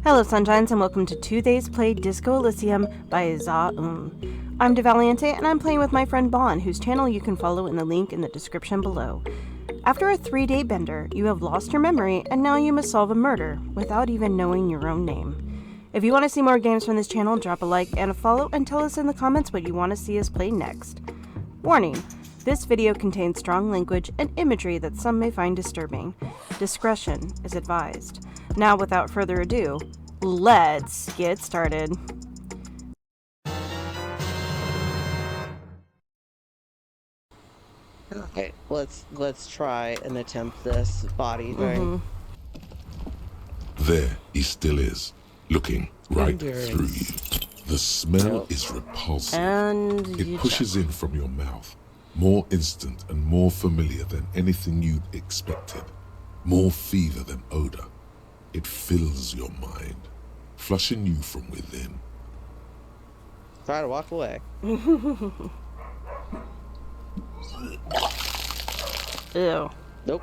Hello Sunshines and welcome to 2 Days Play Disco Elysium by Za-Um. I'm DeValiente and I'm playing with my friend Bon, whose channel you can follow in the link in the description below. After a 3-day bender, you have lost your memory and now you must solve a murder without even knowing your own name. If you want to see more games from this channel, drop a like and a follow and tell us in the comments what you want to see us play next. Warning! This video contains strong language and imagery that some may find disturbing. Discretion is advised. Now, without further ado, let's get started. Okay, let's try and attempt this body thing. There he still is, looking right through you. The smell is repulsive. And it pushes in from your mouth. More instant and more familiar than anything you'd expected. More fever than odor. It fills your mind, flushing you from within. Try to walk away. Ew. Nope.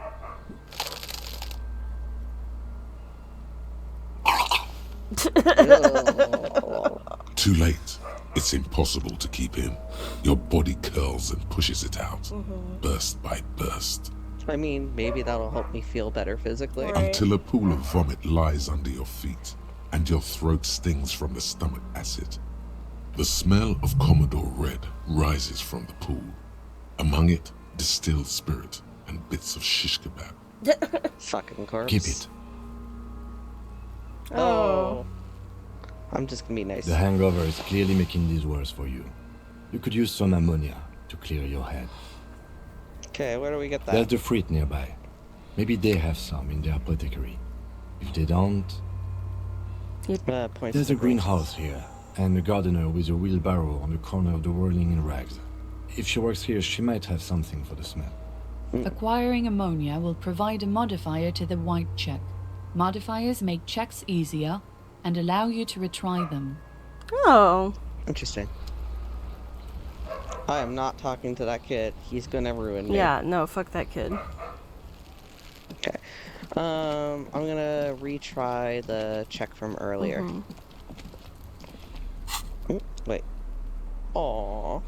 Too late. It's impossible to keep in. Your body curls and pushes it out, burst by burst. I mean, maybe that'll help me feel better physically. Right. Until a pool of vomit lies under your feet, and your throat stings from the stomach acid. The smell of Commodore Red rises from the pool. Among it, distilled spirit and bits of shish kebab. Fucking corpse. Keep it. Oh. I'm just gonna be nice. The hangover is clearly making these worse for you. You could use some ammonia to clear your head. Okay, where do we get that? There's the fruit nearby. Maybe they have some in their apothecary. If they don't, Points there's to a greenhouse here, and a gardener with a wheelbarrow on the corner of the whirling in rags. If she works here, she might have something for the smell. Acquiring ammonia will provide a modifier to the white check. Modifiers make checks easier and allow you to retry them. Oh. Interesting. I am not talking to that kid. He's gonna ruin me. Yeah, no, fuck that kid. Okay. I'm gonna retry the check from earlier. Wait. Aww.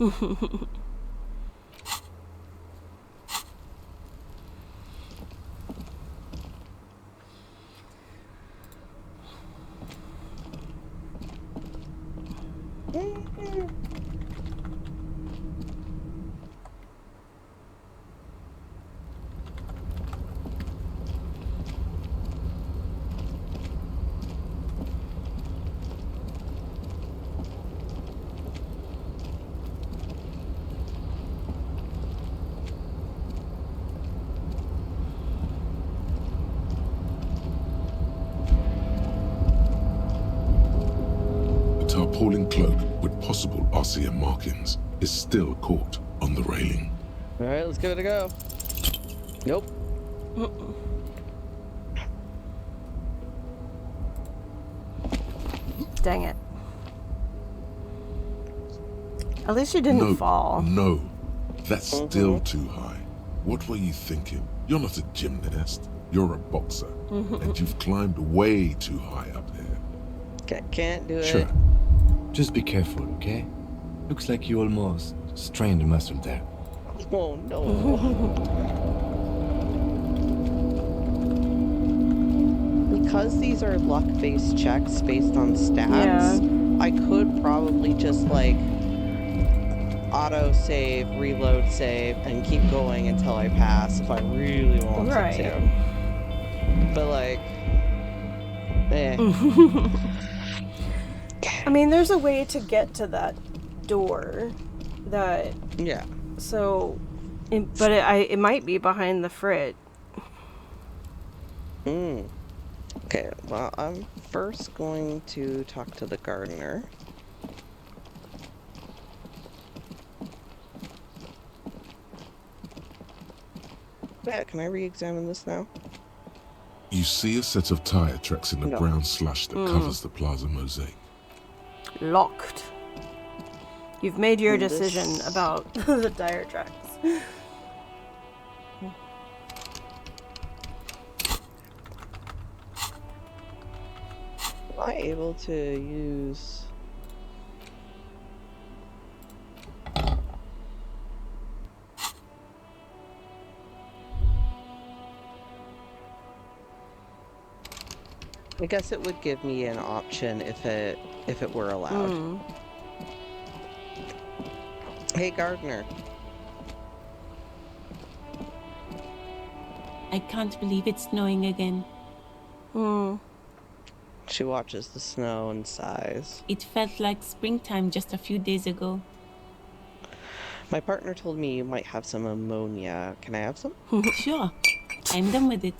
The tarpaulin cloak with possible RCM markings is still caught on the railing. Alright, let's give it a go. Nope. Dang it. At least you didn't fall. No, that's still too high. What were you thinking? You're not a gymnast. You're a boxer. And you've climbed way too high up here. Okay, can't do it. Sure. Just be careful, okay? Looks like you almost strained a muscle there. Oh no. Because these are luck-based checks based on stats, I could probably just like auto-save, reload save, and keep going until I pass if I really wanted to. But like, I mean, there's a way to get to that door that... Yeah. So, but it might be behind the frit. Okay, well, I'm first going to talk to the gardener. Yeah, can I re-examine this now? You see a set of tire tracks in the brown slush that covers the plaza mosaic. Locked. You've made your decision about the tire tracks. I able to use... I guess it would give me an option if it were allowed. Hey, Gardner. I can't believe it's snowing again. She watches the snow and sighs. It felt like springtime just a few days ago. My partner told me you might have some ammonia. Can I have some? Sure, I'm done with it.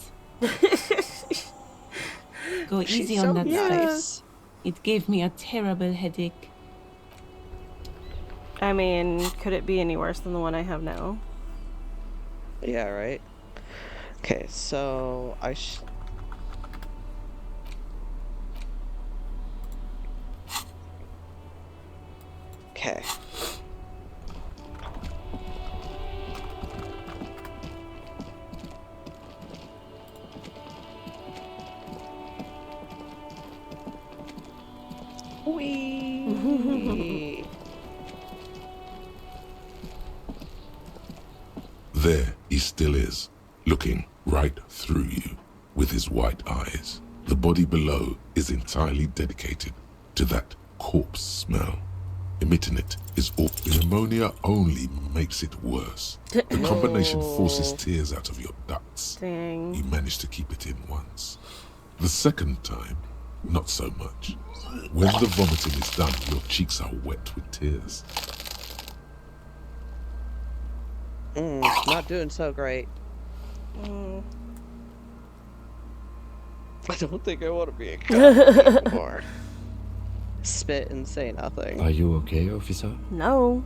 Go She's easy so on that nice. stuff. It gave me a terrible headache. I mean, could it be any worse than the one I have now? Yeah, right? Okay, so Okay. Whee! There he still is, looking right through you with his white eyes. The body below is entirely dedicated to that corpse smell. Emitting it is awful. The ammonia only makes it worse. The combination forces tears out of your ducts. Dang. You manage to keep it in once. The second time, not so much. When the vomiting is done, your cheeks are wet with tears. Not doing so great. I don't think I want to be a cat anymore. Spit and say nothing. Are you okay, officer? No.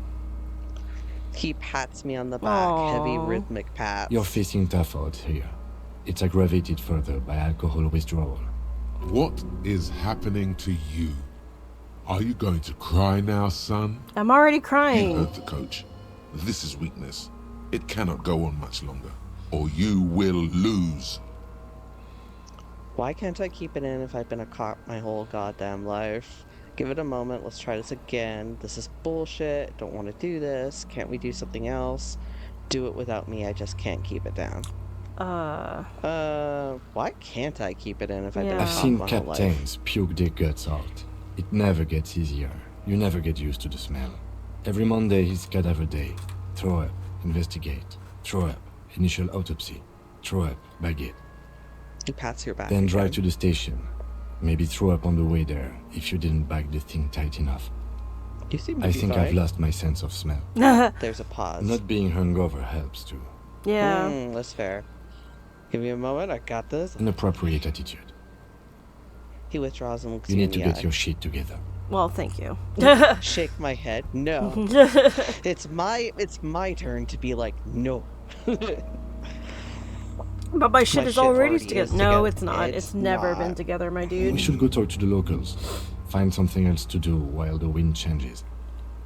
He pats me on the back, heavy Aw. rhythmic pats. You're facing tough odds here. It's aggravated further by alcohol withdrawal. What is happening to you? Are you going to cry now, son? I'm already You crying. heard the coach. This is weakness. It cannot go on much longer, or you will lose. Why can't I keep it in if I've been a cop my whole goddamn life? Give it a moment, let's try this again. This is bullshit, don't want to do this. Can't we do something else? Do it without me, I just can't keep it down. Why can't I keep it in if I've been a I've cop seen my whole life? captains puke their guts out. It never gets easier. You never get used to the smell. Every Monday is cadaver day. Throw up, investigate. Throw up, initial autopsy. Throw up, bag it. He pats your back. Then drive to again. the station. Maybe throw up on the way there if you didn't bag the thing tight enough. You seem to I be think fine. I've lost my sense of smell. There's a pause. Not being hungover helps too. Yeah. That's fair. Give me a moment, I got this. An appropriate attitude. He withdraws and looks You me need to in the get your shit together. Well, thank you. eye. Shake my head. No. It's my turn to be like, no. But my shit My is shit already already together. is No, together. it's not. It's It's never not. been together, my We dude. should go talk to the locals. Find something else to do while the wind changes.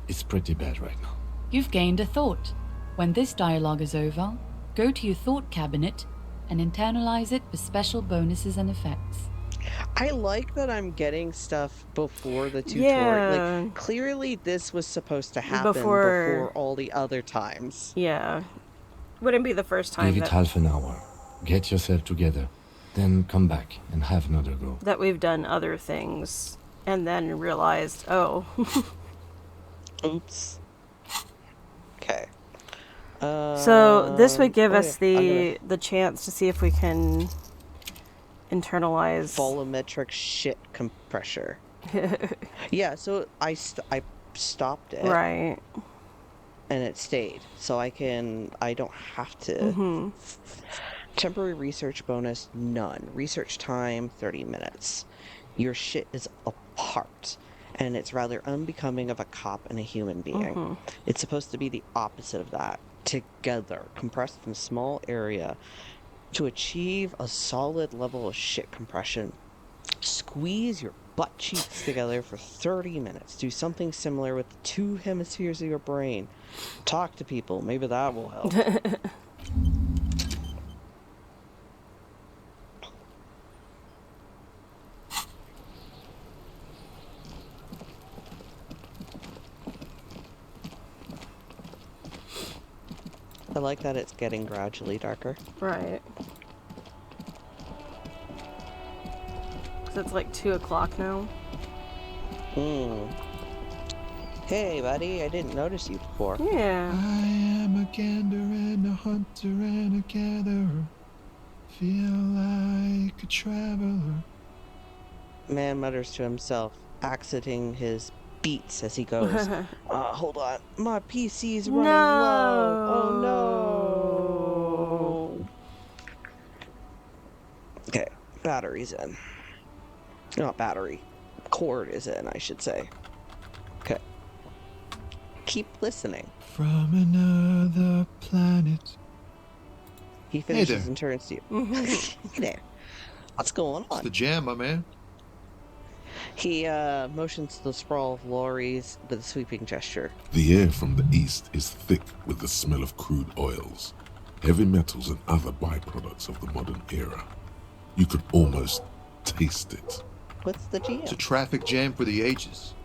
It's pretty bad right now. You've gained a thought. When this dialogue is over, go to your thought cabinet and internalize it with special bonuses and effects. I like that I'm getting stuff before the tutorial. Yeah. Like, clearly this was supposed to happen Before- before all the other times. Yeah. Wouldn't be the first time Give it that, half an hour. Get yourself together. Then come back and have another go. that we've done other things and then realized, oh. Oops. Okay. So this would give us yeah, the chance to see if we can internalize. volumetric shit compressor. Yeah, so I stopped it. Right. And it stayed. So I don't have to. Temporary research bonus, none. Research time, 30 minutes. Your shit is apart. And it's rather unbecoming of a cop and a human being. It's supposed to be the opposite of that. Together, compressed in a small area. To achieve a solid level of shit compression, squeeze your butt cheeks together for 30 minutes. Do something similar with the two hemispheres of your brain. Talk to people. Maybe that will help. I like that it's getting gradually darker. Right. 'Cause it's like 2 o'clock now. Hey, buddy, I didn't notice you before. Yeah. I am a gander and a hunter and a gatherer. Feel like a traveler. Man mutters to himself, accenting his beats as he goes. Hold on. My PC's running low. Oh no. Okay, battery's in. Not battery. Cord is in, I should say. Okay. Keep listening. From another planet. He finishes there. and turns to you. Hey there. What's going It's on? the jam, my man. He motions to the sprawl of lorries with a sweeping gesture. The air from the east is thick with the smell of crude oils, heavy metals and other byproducts of the modern era. You could almost taste it. What's the It's a GM? traffic jam for the ages.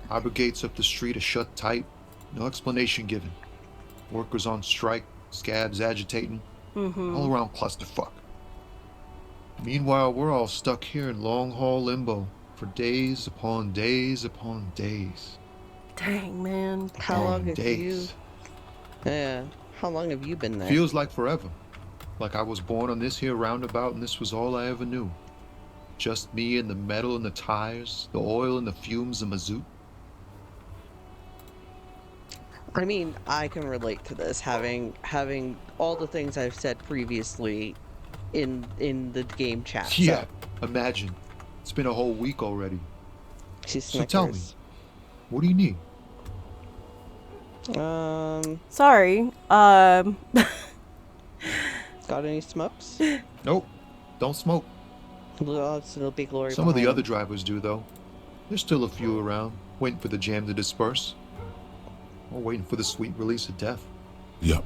Harbor gates up the street are shut tight. No explanation given. Workers on strike, scabs agitating. All around clusterfuck. Meanwhile, we're all stuck here in long-haul limbo for days upon days upon days. Dang, man. How long have days. you... Yeah. How long have you been there? Feels like forever. Like I was born on this here roundabout and this was all I ever knew. Just me and the metal and the tires, the oil and the fumes of mazout. I mean, I can relate to this, having all the things I've said previously in the game chat. Yeah, imagine. It's been a whole week already. She So tell me, snickers. what do you need? Sorry. Got any smokes? Nope, don't smoke. It's a big lorry Some of the behind other drivers do, though. There's still a few around, waiting for the jam to disperse. Or waiting for the sweet release of death. Yup,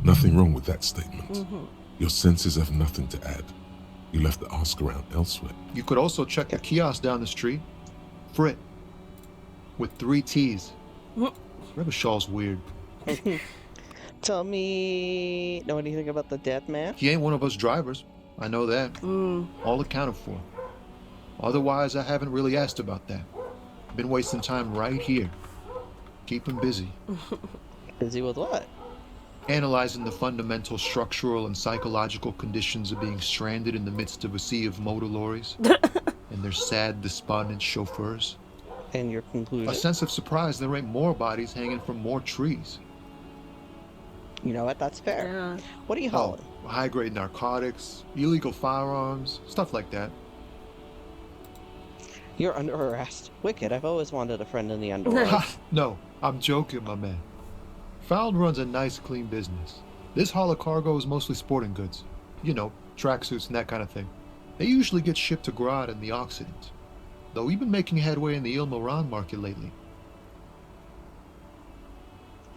nothing wrong with that statement. Your senses have nothing to add. You left the ask around elsewhere. You could also check the kiosk down the street. Frit. With 3 T's. Rebishaw's weird. Tell me, know anything about the dead man? He ain't one of us drivers. I know that. All accounted for. Otherwise, I haven't really asked about that. Been wasting time right here. Keep him busy. Busy with what? Analyzing the fundamental structural and psychological conditions of being stranded in the midst of a sea of motor lorries and their sad, despondent chauffeurs. And your conclusion? A sense of surprise there ain't more bodies hanging from more trees. You know what? That's fair. Yeah. What are you hauling? High-grade narcotics, illegal firearms, stuff like that. You're under arrest. Wicked. I've always wanted a friend in the underworld. Ha! No, I'm joking, my man. Found runs a nice, clean business. This haul of cargo is mostly sporting goods. You know, tracksuits and that kind of thing. They usually get shipped to Grad and the Occident. Though we've been making headway in the Il Moran market lately.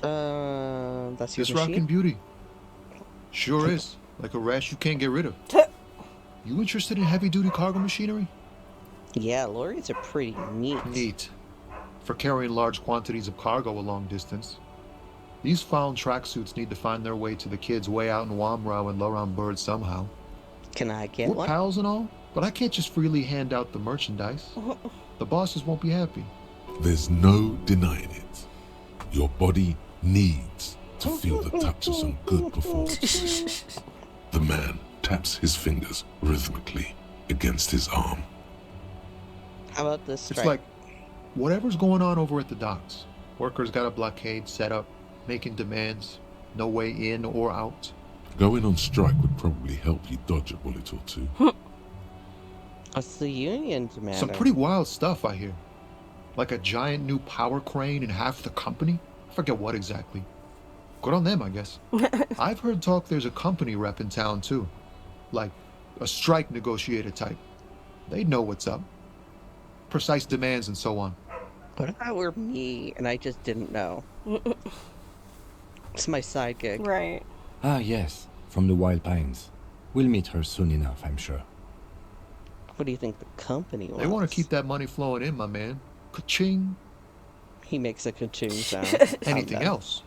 That's your This machine? rockin' beauty. Sure is. Like a rash you can't get rid of. You interested in heavy-duty cargo machinery? Yeah, lorries are pretty neat. Neat. For carrying large quantities of cargo a long distance. These found tracksuits need to find their way to the kids way out in Wamrau and Laurent Bird somehow. Can I get We're one? pals and all, but I can't just freely hand out the merchandise. The bosses won't be happy. There's no denying it. Your body needs to feel the touch of some good performance. The man taps his fingers rhythmically against his arm. How about this strike? It's like whatever's going on over at the docks. Workers got a blockade set up, making demands, no way in or out. Going on strike would probably help you dodge a bullet or two. What's the union demanding? Some pretty wild stuff, I hear. Like a giant new power crane in half the company? I forget what exactly. Good on them, I guess. I've heard talk there's a company rep in town, too. Like a strike negotiator type. They'd know what's up. Precise demands and so on. What if that were me and I just didn't know? It's my side gig. Right. Ah, yes. From the Wild Pines. We'll meet her soon enough, I'm sure. What do you think the company wants? They want to keep that money flowing in, my man. Ka-ching. He makes a ka-ching sound. Anything else?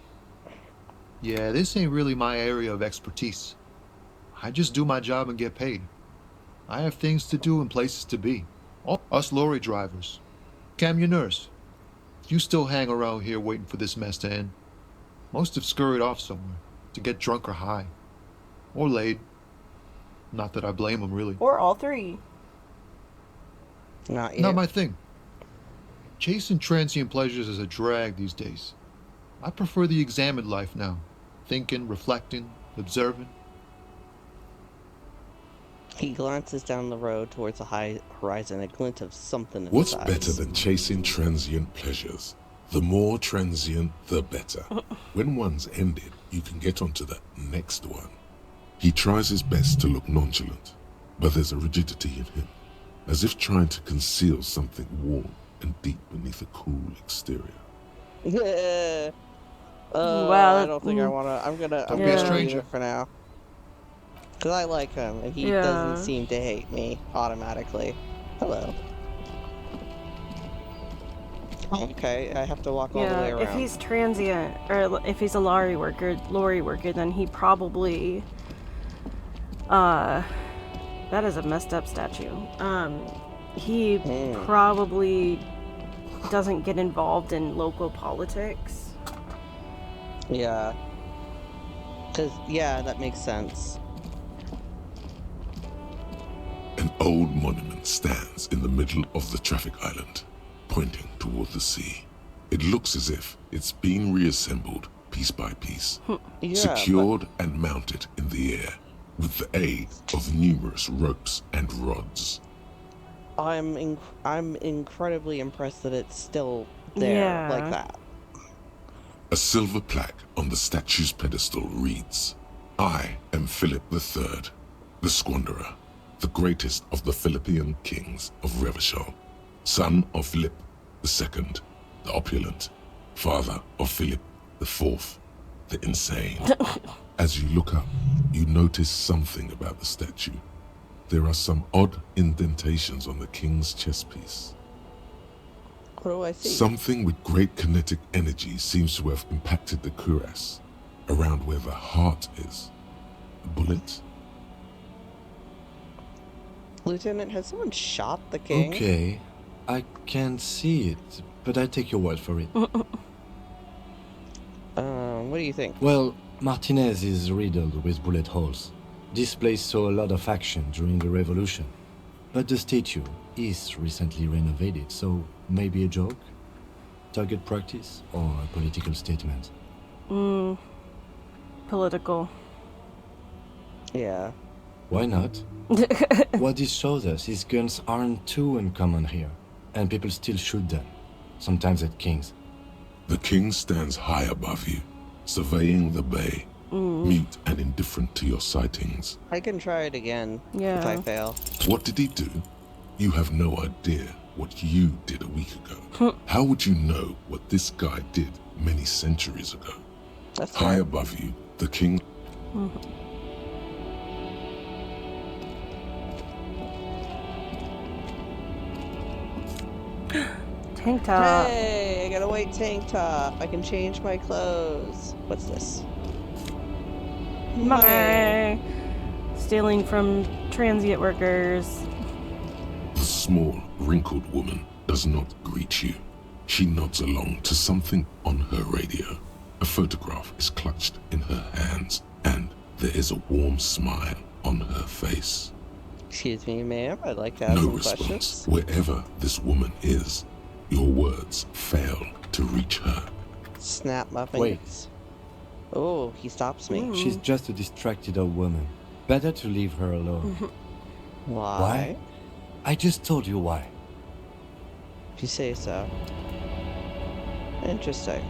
Yeah, this ain't really my area of expertise. I just do my job and get paid. I have things to do and places to be. Us lorry drivers. Cam, your nurse. You still hang around here waiting for this mess to end. Most have scurried off somewhere to get drunk or high. Or laid. Not that I blame them, really. Or all three. Not yet. Not my thing. Chasing transient pleasures is a drag these days. I prefer the examined life now. Thinking, reflecting, observing. He glances down the road towards the high horizon, a glint of something in What's his eyes. better than chasing transient pleasures? The more transient, the better. When one's ended, you can get onto the next one. He tries his best to look nonchalant, but there's a rigidity in him, as if trying to conceal something warm and deep beneath a cool exterior. Well, I don't think I want to. I'm Don't gonna be a leave stranger. it for now. Because I like him, and he Yeah. doesn't seem to hate me automatically. Hello. Okay, I have to walk all the way Yeah, around. if he's transient, or if he's a lorry worker, then he probably, that is a messed up statue. He probably doesn't get involved in local politics. Yeah. Because, yeah, that makes sense. An old monument stands in the middle of the traffic island, pointing toward the sea. It looks as if it's been reassembled piece by piece, Yeah, secured and mounted in the air, with the aid of numerous ropes and rods. but I'm incredibly impressed that it's still there Yeah. like that. A silver plaque on the statue's pedestal reads, "I am Philip III, the Squanderer, the greatest of the Philippian kings of Revachol, son of Philip II, the opulent, father of Philip IV, the insane." As you look up, you notice something about the statue. There are some odd indentations on the king's chest piece. What do I see? Something with great kinetic energy seems to have impacted the cuirass, around where the heart is. A bullet? Lieutenant, has someone shot the king? Okay, I can't see it, but I take your word for it. What do you think? Well, Martinez is riddled with bullet holes. This place saw a lot of action during the revolution. But the statue is recently renovated, so maybe a joke? Target practice or a political statement? Political. Yeah. Why not? What this shows us is guns aren't too uncommon here, and people still shoot them, sometimes at kings. The king stands high above you, surveying the bay, mute and indifferent to your sightings. I can try it again if Yeah. I fail. What did he do? You have no idea what you did a week ago. How would you know what this guy did many centuries ago? That's High fair. above you, the king... Tank top. Hey, I got a white tank top. I can change my clothes. What's this? Money. Stealing from transient workers. The small, wrinkled woman does not greet you. She nods along to something on her radio. A photograph is clutched in her hands, and there is a warm smile on her face. Excuse me, ma'am. I'd like to ask No some response. questions. Wherever this woman is, your words fail to reach her. Snap my Wait. fingers. Oh, he stops me. She's just a distracted old woman. Better to leave her alone. Why? Why? I just told you why. If you say so. Interesting.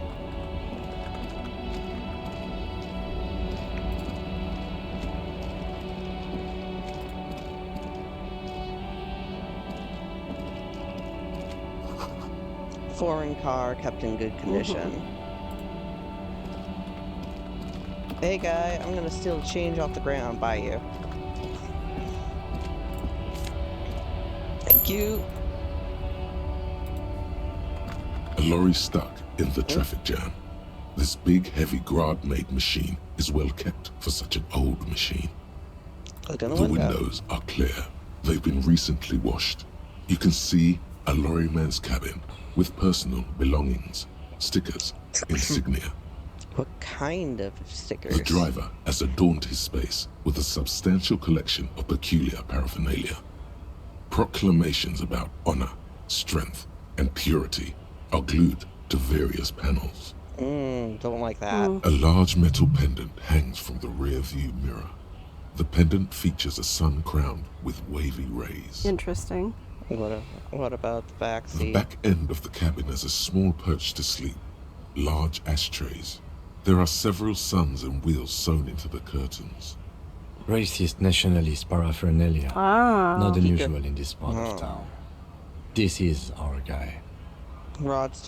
Foreign car kept in good condition. Hey guy, I'm gonna steal change off the ground by you. Thank you. A lorry stuck in the traffic jam. This big, heavy Grad-made machine is well kept for such an old machine. Look in The the window. windows are clear. They've been recently washed. You can see a lorryman's cabin with personal belongings, stickers, insignia. What kind of stickers? The driver has adorned his space with a substantial collection of peculiar paraphernalia. Proclamations about honor, strength, and purity are glued to various panels. Don't like that. A large metal pendant hangs from the rear view mirror. The pendant features a sun crowned with wavy rays. Interesting. What about the back The seat? back end of the cabin has a small perch to sleep, large ashtrays. There are several suns and wheels sewn into the curtains. Racist nationalist paraphernalia. Ah. Not unusual in this part of town. This is our guy. Nods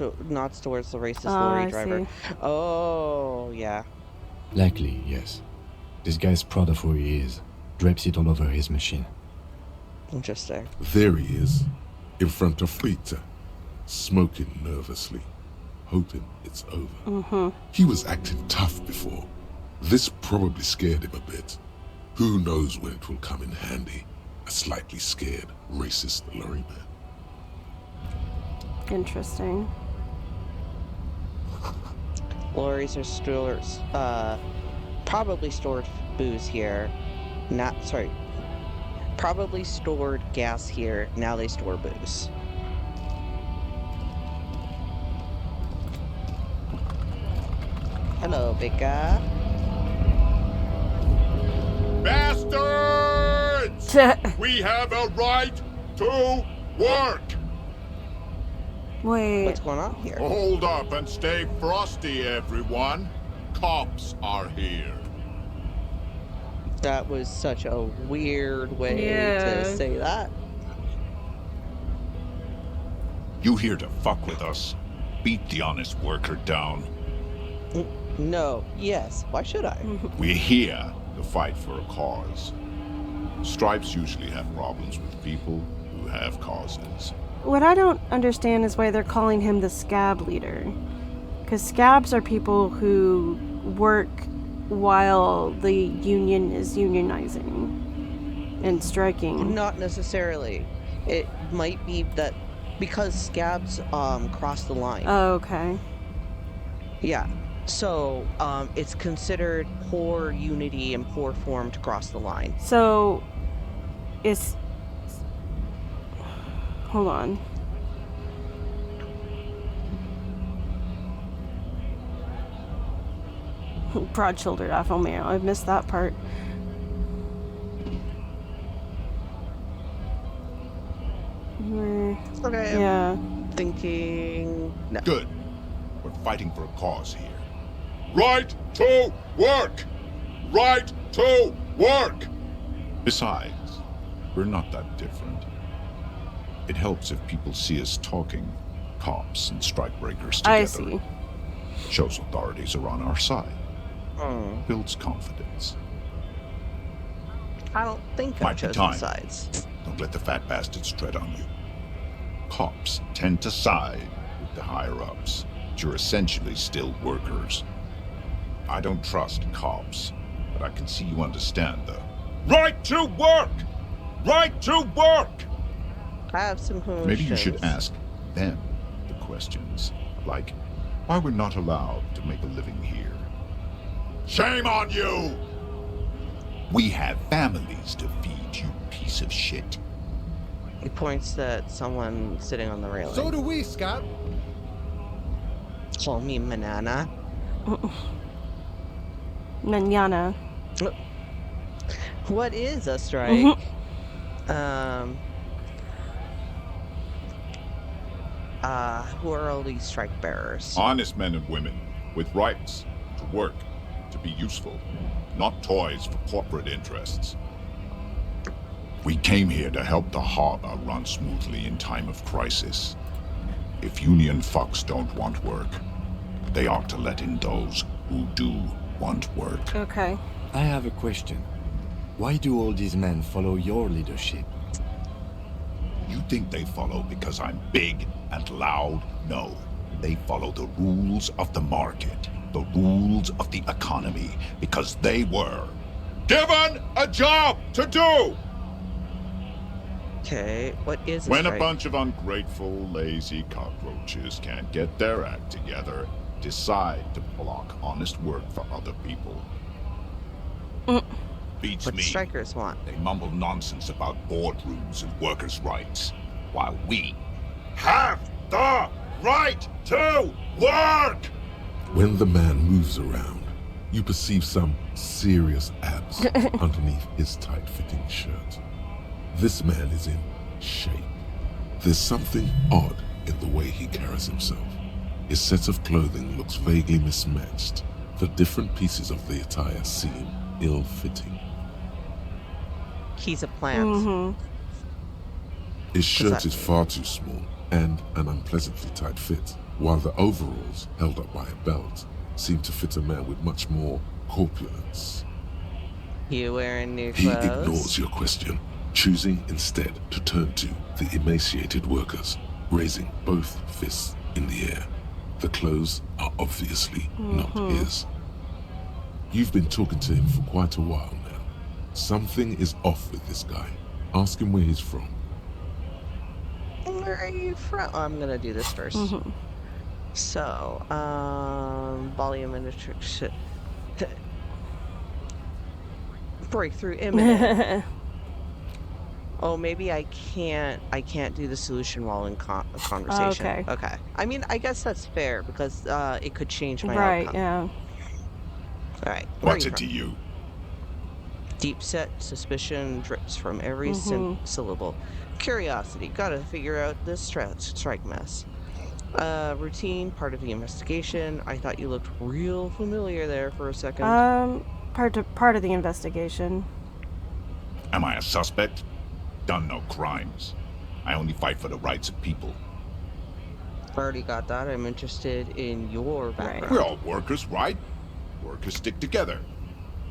towards the racist Oh, lorry I driver. see. Oh, yeah. Likely, yes. This guy's proud of who he is. Drapes it all over his machine. Interesting. There he is, in front of Rita, smoking nervously, hoping it's over. He was acting tough before. This probably scared him a bit. Who knows when it will come in handy? A slightly scared, racist lorryman. Interesting. Lorries are stores, probably stored booze here. Probably stored gas here. Now they store booze. Hello, big guy. Bastards! We have a right to work! Wait. What's going on here? Hold up and stay frosty, everyone. Cops are here. That was such a weird way Yeah. to say that. You here to fuck with us? Beat the honest worker down. No. Yes. Why should I? We're here to fight for a cause. Stripes usually have problems with people who have causes. What I don't understand is why they're calling him the scab leader. Because scabs are people who work while the union is unionizing and striking. Not necessarily. It might be that because scabs cross the line. Oh, okay. Yeah. So it's considered poor unity and poor form to cross the line. So, it's... Hold on. Broad-shouldered Alpha male. I missed that part. Okay. Yeah. Thinking. No. Good. We're fighting for a cause here. Right to work! Right to work! Besides, we're not that different. It helps if people see us talking, cops and strikebreakers together. I see. Shows authorities are on our side. Mm, Builds confidence. I don't think Might I've be chosen time. sides. Don't let the fat bastards tread on you. Cops tend to side with the higher-ups, but you're essentially still workers. I don't trust cops, but I can see you understand the right to work! Right to work! I have some questions. Maybe you should ask them the questions, like why we're not allowed to make a living here. Shame on you! We have families to feed, you piece of shit. He points at someone sitting on the railing. So do we, Scott. Call me Manana. Manana. What is a strike? Who are all these strike bearers? Honest men and women with rights to work, to be useful, not toys for corporate interests. We came here to help the harbor run smoothly in time of crisis. If union fucks don't want work, they ought to let in those who do want work. Okay. I have a question. Why do all these men follow your leadership? You think they follow because I'm big and loud? No. They follow the rules of the market. the rules of the economy because they were given a job to do. Okay, what is a When a strike? bunch of ungrateful, lazy cockroaches can't get their act together, decide to block honest work for other people. Beats What me. strikers want? They mumble nonsense about boardrooms and workers' rights, while we have the right to work! When the man moves around, you perceive some serious abs underneath his tight-fitting shirt. This man is in shape. There's something odd in the way he carries himself. His set of clothing looks vaguely mismatched. The different pieces of the attire seem ill-fitting. He's a plant. His shirt that is far too small and an unpleasantly tight fit, while the overalls, held up by a belt, seem to fit a man with much more corpulence. You wearing new He clothes? ignores your question, choosing instead to turn to the emaciated workers, raising both fists in the air. The clothes are obviously not his. You've been talking to him for quite a while now. Something is off with this guy. Ask him where he's from. Where are you from? Oh, I'm gonna do this first. So, volumetric shit. Breakthrough imminent. Oh, maybe I can't do the solution while in conversation. Okay. Okay. I mean, I guess that's fair because it could change my Right, outcome. yeah. All right. Where are What's you it from? to you? Deep set suspicion drips from every syllable. Curiosity. Gotta figure out this strike mess. Routine, part of the investigation. I thought you looked real familiar there for a second. Part of the investigation. Am I a suspect? Done no crimes. I only fight for the rights of people. Already got that. I'm interested in your background. We're all workers, right? Workers stick together.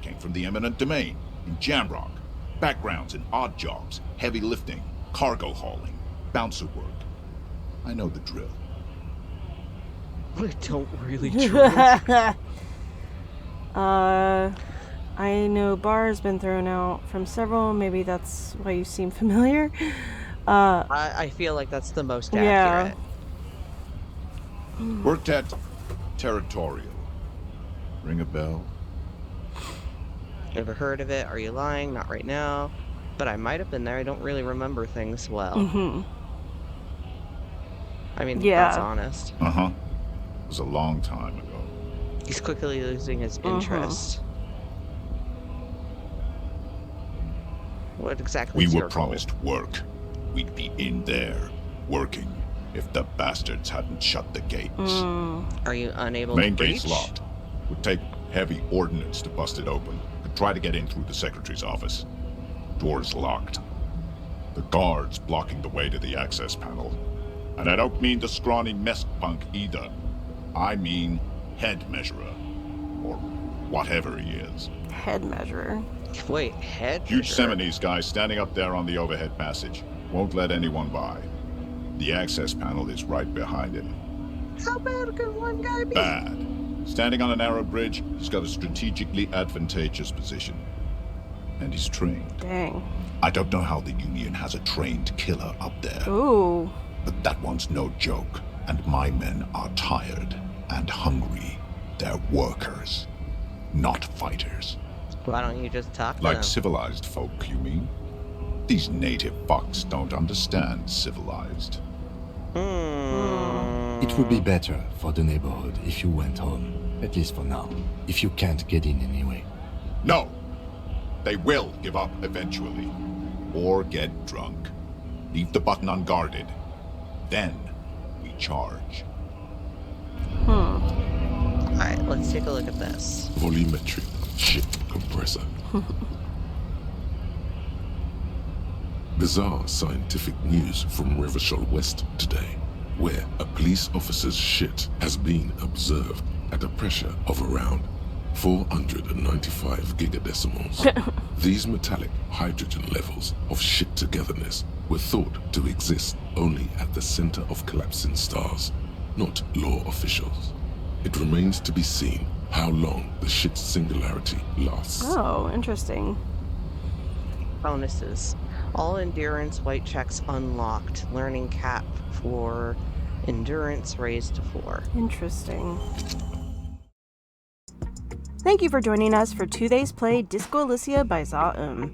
Came from the eminent domain, in Jamrock. Backgrounds in odd jobs, heavy lifting, cargo hauling, bouncer work. I know the drill. I don't really try. I know bar has been thrown out from several. Maybe that's why you seem familiar. I feel like that's the most Yeah. accurate. Worked at Territorial. Ring a bell? Never heard of it. Are you lying? Not right now. But I might have been there. I don't really remember things well. I mean, Yeah. that's honest. Uh-huh. It was a long time ago. He's quickly losing his interest. What exactly We is were your goal? promised work. We'd be in there, working, if the bastards hadn't shut the gates. Are you unable Main to gate's breach? locked. Would take heavy ordnance to bust it open. Could try to get in through the secretary's office. Door's locked. The guard's blocking the way to the access panel. And I don't mean the scrawny mess punk either. I mean head measurer. Or whatever he is. Head measurer. Wait, head Huge measurer? Seminese guy standing up there on the overhead passage. Won't let anyone by. The access panel is right behind him. How bad could one guy be? Bad. Standing on a narrow bridge, he's got a strategically advantageous position. And he's trained. Dang. I don't know how the Union has a trained killer up there, Ooh. but that one's no joke. And my men are tired and hungry. They're workers, not fighters. Why don't you just talk to Like them? civilized folk, you mean? These native fucks don't understand civilized. It would be better for the neighborhood if you went home, at least for now, if you can't get in anyway. No! They will give up eventually. Or get drunk. Leave the button unguarded. Then we charge. Alright, let's take a look at this. Volumetric ship compressor. Bizarre scientific news from Revachol West today, where a police officer's shit has been observed at a pressure of around 495 gigadecimals. These metallic hydrogen levels of shit togetherness were thought to exist only at the center of collapsing stars, not law officials. It remains to be seen how long the shit's singularity lasts. Oh, interesting. Bonuses. All endurance white checks unlocked. Learning cap for endurance raised to 4. Interesting. Thank you for joining us for today's play Disco Elysium by Za.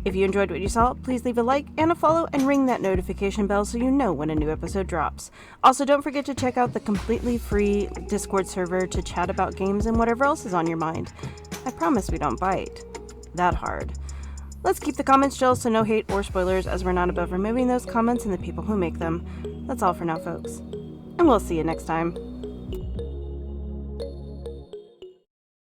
If you enjoyed what you saw, please leave a like and a follow and ring that notification bell so you know when a new episode drops. Also, don't forget to check out the completely free Discord server to chat about games and whatever else is on your mind. I promise we don't bite that hard. Let's keep the comments chill so no hate or spoilers, as we're not above removing those comments and the people who make them. That's all for now, folks. And we'll see you next time.